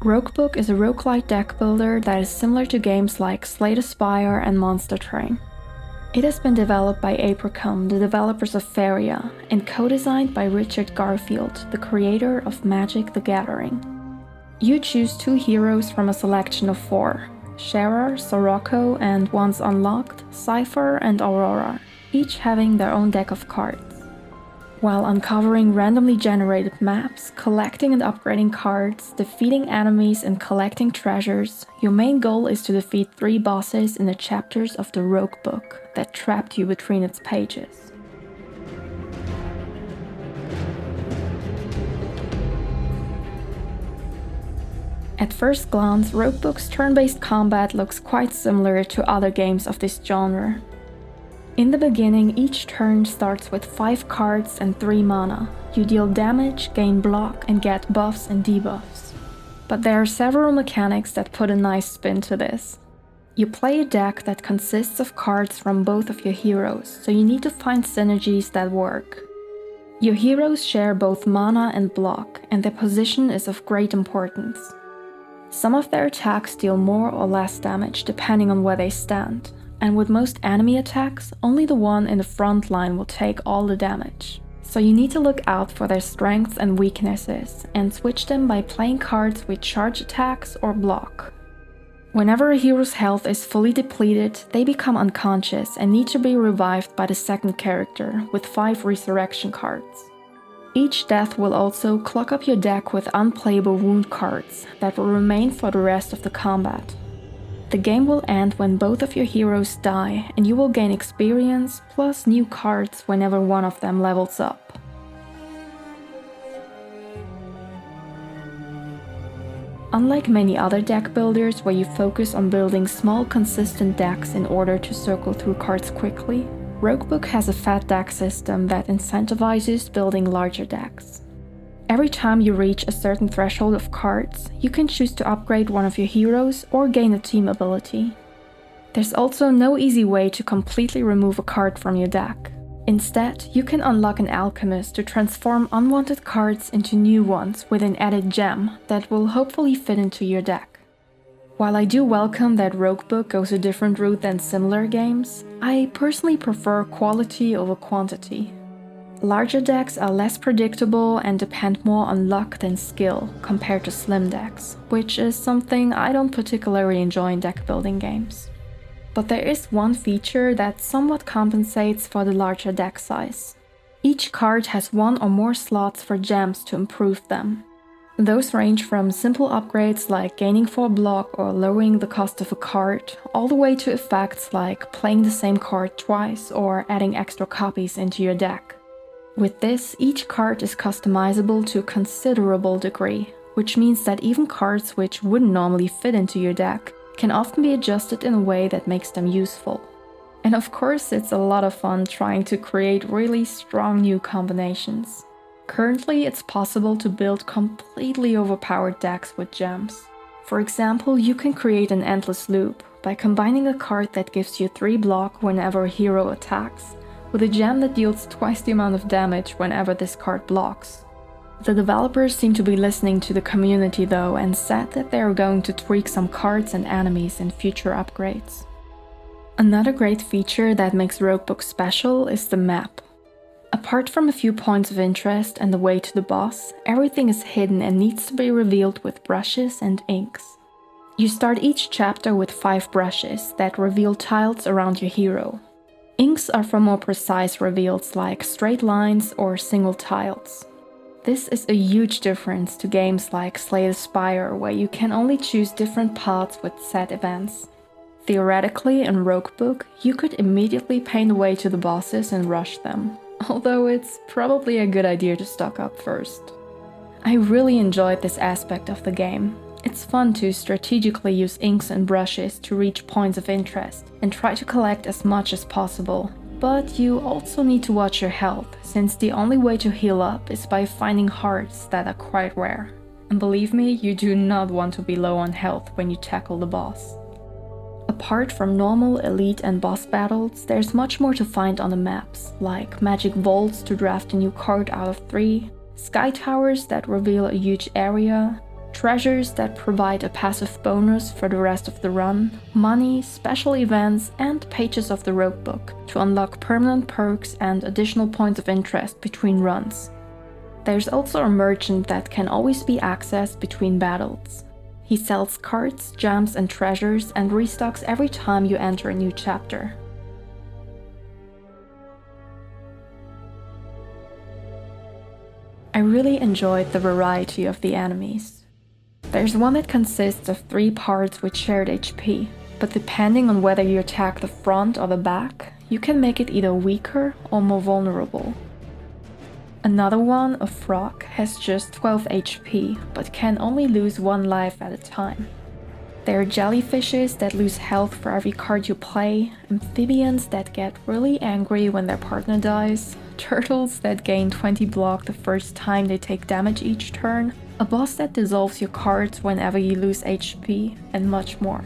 Roguebook is a roguelite deck builder that is similar to games like Slay the Spire and Monster Train. It has been developed by Abrakam, the developers of Faria, and co-designed by Richard Garfield, the creator of Magic the Gathering. You choose 2 heroes from a selection of 4, Sharer, Sirocco, and once unlocked, Cypher and Aurora, each having their own deck of cards. While uncovering randomly generated maps, collecting and upgrading cards, defeating enemies and collecting treasures, your main goal is to defeat 3 bosses in the chapters of the Roguebook that trapped you between its pages. At first glance, Roguebook's turn-based combat looks quite similar to other games of this genre. In the beginning, each turn starts with 5 cards and 3 mana. You deal damage, gain block, and get buffs and debuffs. But there are several mechanics that put a nice spin to this. You play a deck that consists of cards from both of your heroes, so you need to find synergies that work. Your heroes share both mana and block, and their position is of great importance. Some of their attacks deal more or less damage depending on where they stand, and with most enemy attacks, only the one in the front line will take all the damage. So you need to look out for their strengths and weaknesses, and switch them by playing cards with charge attacks or block. Whenever a hero's health is fully depleted, they become unconscious and need to be revived by the second character with 5 resurrection cards. Each death will also clog up your deck with unplayable wound cards that will remain for the rest of the combat. The game will end when both of your heroes die, and you will gain experience plus new cards whenever one of them levels up. Unlike many other deck builders where you focus on building small consistent decks in order to circle through cards quickly, Roguebook has a fat deck system that incentivizes building larger decks. Every time you reach a certain threshold of cards, you can choose to upgrade one of your heroes or gain a team ability. There's also no easy way to completely remove a card from your deck. Instead, you can unlock an alchemist to transform unwanted cards into new ones with an added gem that will hopefully fit into your deck. While I do welcome that Roguebook goes a different route than similar games, I personally prefer quality over quantity. Larger decks are less predictable and depend more on luck than skill compared to slim decks, which is something I don't particularly enjoy in deck building games. But there is one feature that somewhat compensates for the larger deck size. Each card has 1 or more slots for gems to improve them. Those range from simple upgrades like gaining 4 block or lowering the cost of a card, all the way to effects like playing the same card twice or adding extra copies into your deck. With this, each card is customizable to a considerable degree, which means that even cards which wouldn't normally fit into your deck can often be adjusted in a way that makes them useful. And of course, it's a lot of fun trying to create really strong new combinations. Currently, it's possible to build completely overpowered decks with gems. For example, you can create an endless loop by combining a card that gives you 3 block whenever a hero attacks, with a gem that deals twice the amount of damage whenever this card blocks. The developers seem to be listening to the community though, and said that they are going to tweak some cards and enemies in future upgrades. Another great feature that makes Roguebook special is the map. Apart from a few points of interest and the way to the boss, everything is hidden and needs to be revealed with brushes and inks. You start each chapter with 5 brushes that reveal tiles around your hero. Inks are for more precise reveals like straight lines or single tiles. This is a huge difference to games like Slay the Spire, where you can only choose different paths with set events. Theoretically, in Roguebook, you could immediately paint a way to the bosses and rush them. Although it's probably a good idea to stock up first. I really enjoyed this aspect of the game. It's fun to strategically use inks and brushes to reach points of interest and try to collect as much as possible. But you also need to watch your health, since the only way to heal up is by finding hearts that are quite rare. And believe me, you do not want to be low on health when you tackle the boss. Apart from normal elite and boss battles, there's much more to find on the maps, like magic vaults to draft a new card out of 3, sky towers that reveal a huge area, treasures that provide a passive bonus for the rest of the run, money, special events, and pages of the Roguebook to unlock permanent perks and additional points of interest between runs. There's also a merchant that can always be accessed between battles. He sells cards, gems, and treasures and restocks every time you enter a new chapter. I really enjoyed the variety of the enemies. There's one that consists of 3 parts with shared HP, but depending on whether you attack the front or the back, you can make it either weaker or more vulnerable. Another one, a frog, has just 12 HP, but can only lose 1 life at a time. There are jellyfishes that lose health for every card you play, amphibians that get really angry when their partner dies, turtles that gain 20 block the first time they take damage each turn, a boss that dissolves your cards whenever you lose HP, and much more.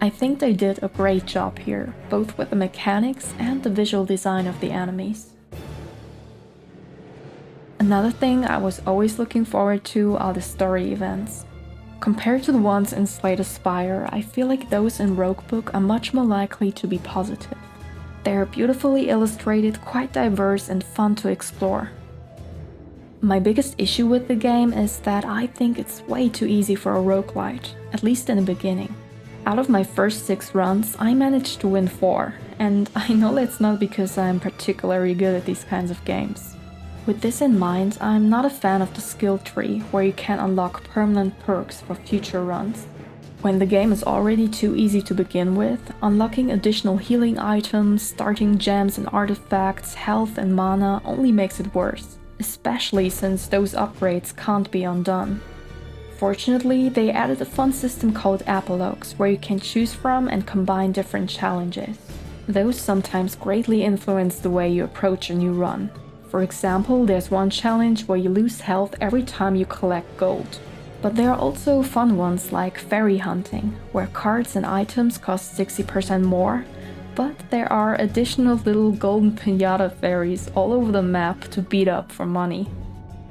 I think they did a great job here, both with the mechanics and the visual design of the enemies. Another thing I was always looking forward to are the story events. Compared to the ones in Slay the Spire, I feel like those in Roguebook are much more likely to be positive. They are beautifully illustrated, quite diverse, and fun to explore. My biggest issue with the game is that I think it's way too easy for a roguelite, at least in the beginning. Out of my first 6 runs, I managed to win 4, and I know that's not because I'm particularly good at these kinds of games. With this in mind, I'm not a fan of the skill tree, where you can unlock permanent perks for future runs. When the game is already too easy to begin with, unlocking additional healing items, starting gems and artifacts, health and mana only makes it worse, especially since those upgrades can't be undone. Fortunately, they added a fun system called epilogues, where you can choose from and combine different challenges. Those sometimes greatly influence the way you approach a new run. For example, there's one challenge where you lose health every time you collect gold. But there are also fun ones like fairy hunting, where cards and items cost 60% more, but there are additional little golden piñata fairies all over the map to beat up for money.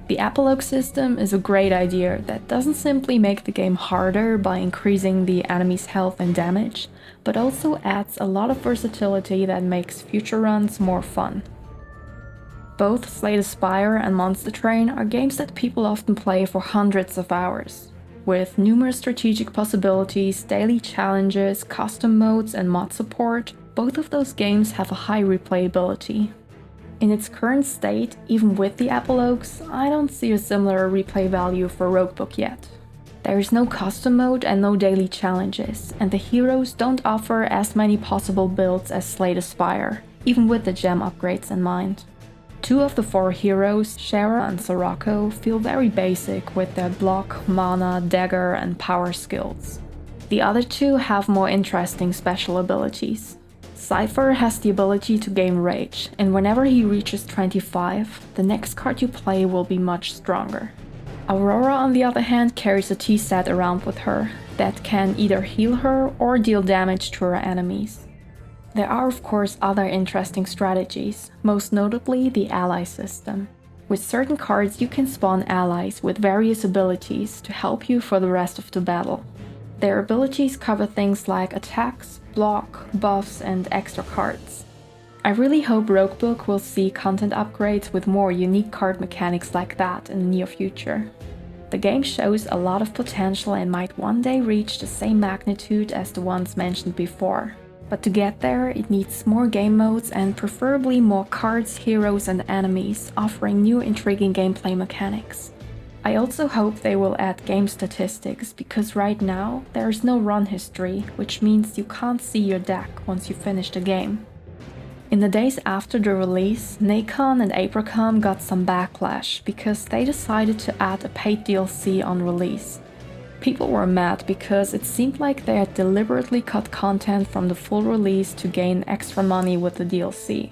The epilogue system is a great idea that doesn't simply make the game harder by increasing the enemy's health and damage, but also adds a lot of versatility that makes future runs more fun. Both Slay the Spire and Monster Train are games that people often play for hundreds of hours. With numerous strategic possibilities, daily challenges, custom modes, and mod support, both of those games have a high replayability. In its current state, even with the epilogues, I don't see a similar replay value for Roguebook yet. There is no custom mode and no daily challenges, and the heroes don't offer as many possible builds as Slay the Spire, even with the gem upgrades in mind. 2 of the 4 heroes, Shara and Sirocco, feel very basic with their block, mana, dagger, and power skills. The other 2 have more interesting special abilities. Cypher has the ability to gain rage, and whenever he reaches 25, the next card you play will be much stronger. Aurora, on the other hand, carries a T-set around with her that can either heal her or deal damage to her enemies. There are of course other interesting strategies, most notably the ally system. With certain cards you can spawn allies with various abilities to help you for the rest of the battle. Their abilities cover things like attacks, block, buffs, and extra cards. I really hope Roguebook will see content upgrades with more unique card mechanics like that in the near future. The game shows a lot of potential and might one day reach the same magnitude as the ones mentioned before. But to get there, it needs more game modes and preferably more cards, heroes, and enemies, offering new intriguing gameplay mechanics. I also hope they will add game statistics, because right now there is no run history, which means you can't see your deck once you finish the game. In the days after the release, Nacon and Abrakam got some backlash because they decided to add a paid DLC on release. People were mad because it seemed like they had deliberately cut content from the full release to gain extra money with the DLC.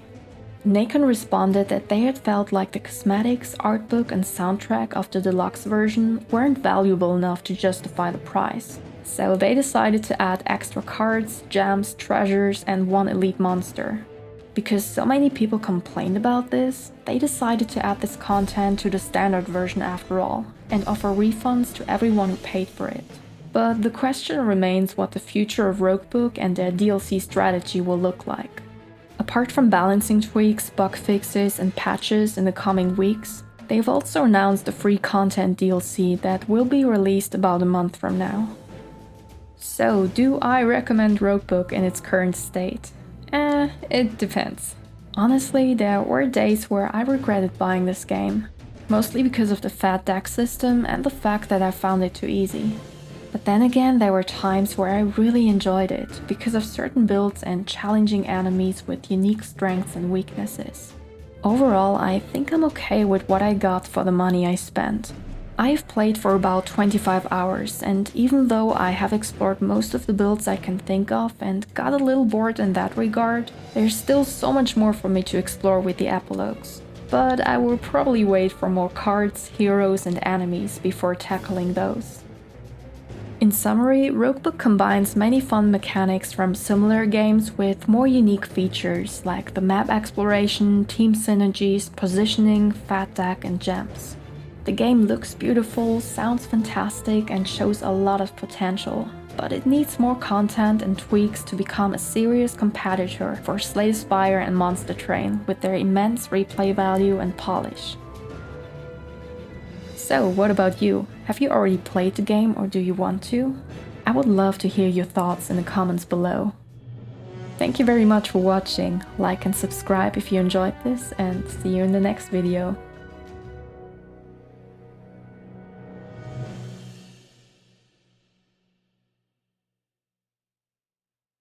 Nacon responded that they had felt like the cosmetics, artbook, and soundtrack of the deluxe version weren't valuable enough to justify the price. So they decided to add extra cards, gems, treasures, and one elite monster. Because so many people complained about this, they decided to add this content to the standard version after all, and offer refunds to everyone who paid for it. But the question remains what the future of Roguebook and their DLC strategy will look like. Apart from balancing tweaks, bug fixes, and patches in the coming weeks, they've also announced a free content DLC that will be released about a month from now. So, do I recommend Roguebook in its current state? It depends. Honestly, there were days where I regretted buying this game, mostly because of the fat deck system and the fact that I found it too easy. But then again, there were times where I really enjoyed it because of certain builds and challenging enemies with unique strengths and weaknesses. Overall, I think I'm okay with what I got for the money I spent. I've played for about 25 hours, and even though I have explored most of the builds I can think of and got a little bored in that regard, there's still so much more for me to explore with the epilogues. But I will probably wait for more cards, heroes, and enemies before tackling those. In summary, Roguebook combines many fun mechanics from similar games with more unique features like the map exploration, team synergies, positioning, fat deck, and gems. The game looks beautiful, sounds fantastic, and shows a lot of potential, but it needs more content and tweaks to become a serious competitor for Slay the Spire and Monster Train with their immense replay value and polish. So, what about you? Have you already played the game or do you want to? I would love to hear your thoughts in the comments below. Thank you very much for watching, like and subscribe if you enjoyed this, and see you in the next video.